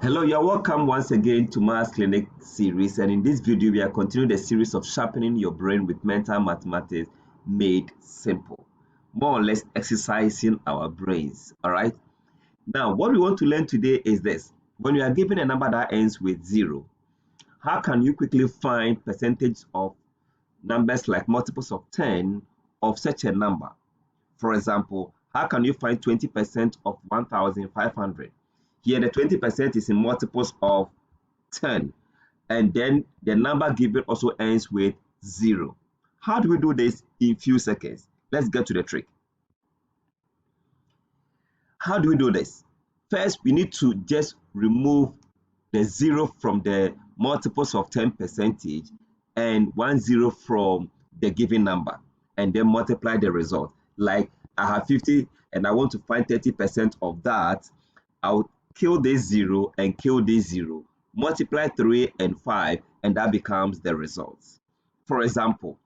Hello, you're welcome once again to Maths Clinic series, and in this video we are continuing the series of sharpening your brain with mental mathematics made simple, more or less exercising our brains. All right, now what we want to learn today is this: when you are given a number that ends with 0, how can you quickly find percentage of numbers like multiples of 10 of such a number? For example, how can you find 20% of 1,500? Here, the 20% is in multiples of 10, and then the number given also ends with 0. How do we do this in few seconds? Let's get to the trick. How do we do this? First, we need to just remove the 0 from the multiples of 10 percentage and 10 from the given number, and then multiply the result. Like I have 50 and I want to find 30% of that. I'll kill this 0 and kill this 0, multiply 3 and 5, and that becomes the results. For example,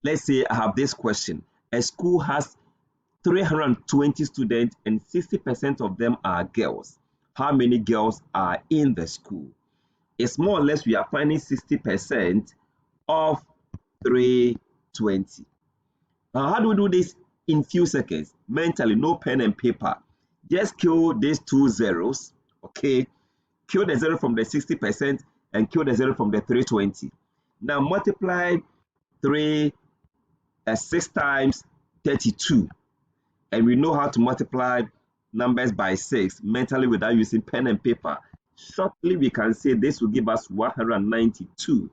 let's say I have this question: a school has 320 students and 60% of them are girls. How many girls are in the school? It's more or less we are finding 60% of 320. Now, how do we do this in few seconds? Mentally, no pen and paper. Just kill these two zeros, okay? Kill the 0 from the 60% and kill the 0 from the 320. Now multiply 6 times 32. And we know how to multiply numbers by 6 mentally without using pen and paper. Shortly, we can say this will give us 192.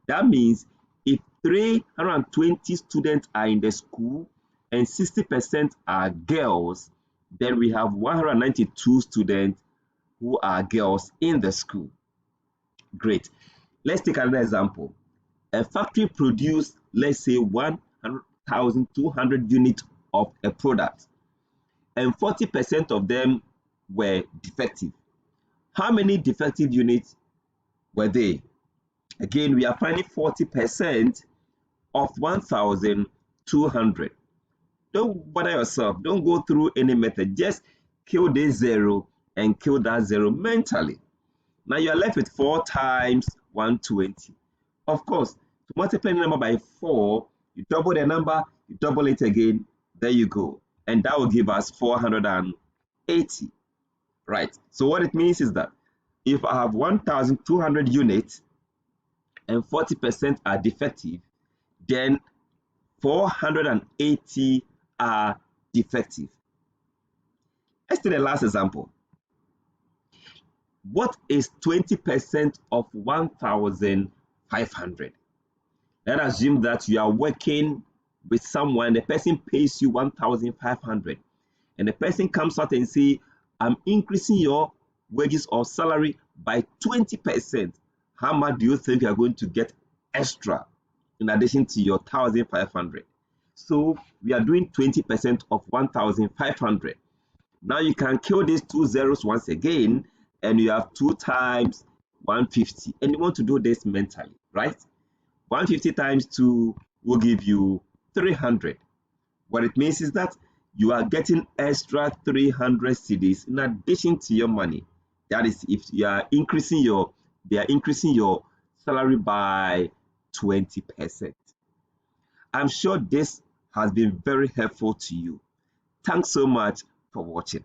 That means if 320 students are in the school and 60% are girls, then we have 192 students who are girls in the school. Great. Let's take another example. A factory produced, let's say, 1,200 units of a product, and 40% of them were defective. How many defective units were there? Again, we are finding 40% of 1,200. Don't bother yourself. Don't go through any method. Just kill this 0 and kill that 0 mentally. Now you are left with 4 times 120. Of course, to multiply the number by 4, you double the number, you double it again, there you go. And that will give us 480. Right. So what it means is that if I have 1,200 units and 40% are defective, then 480 are defective. Let's take the last example. What is 20% of 1,500? Let's assume that you are working with someone, the person pays you 1,500, and the person comes out and say, I'm increasing your wages or salary by 20%. How much do you think you are going to get extra in addition to your 1,500? So we are doing 20% of 1,500. Now you can kill these two zeros once again, and you have 2 times 150. And you want to do this mentally, right? 150 times 2 will give you 300. What it means is that you are getting extra 300 cedis in addition to your money. That is, if you are increasing they are increasing your salary by 20%. I'm sure this has been very helpful to you. Thanks so much for watching.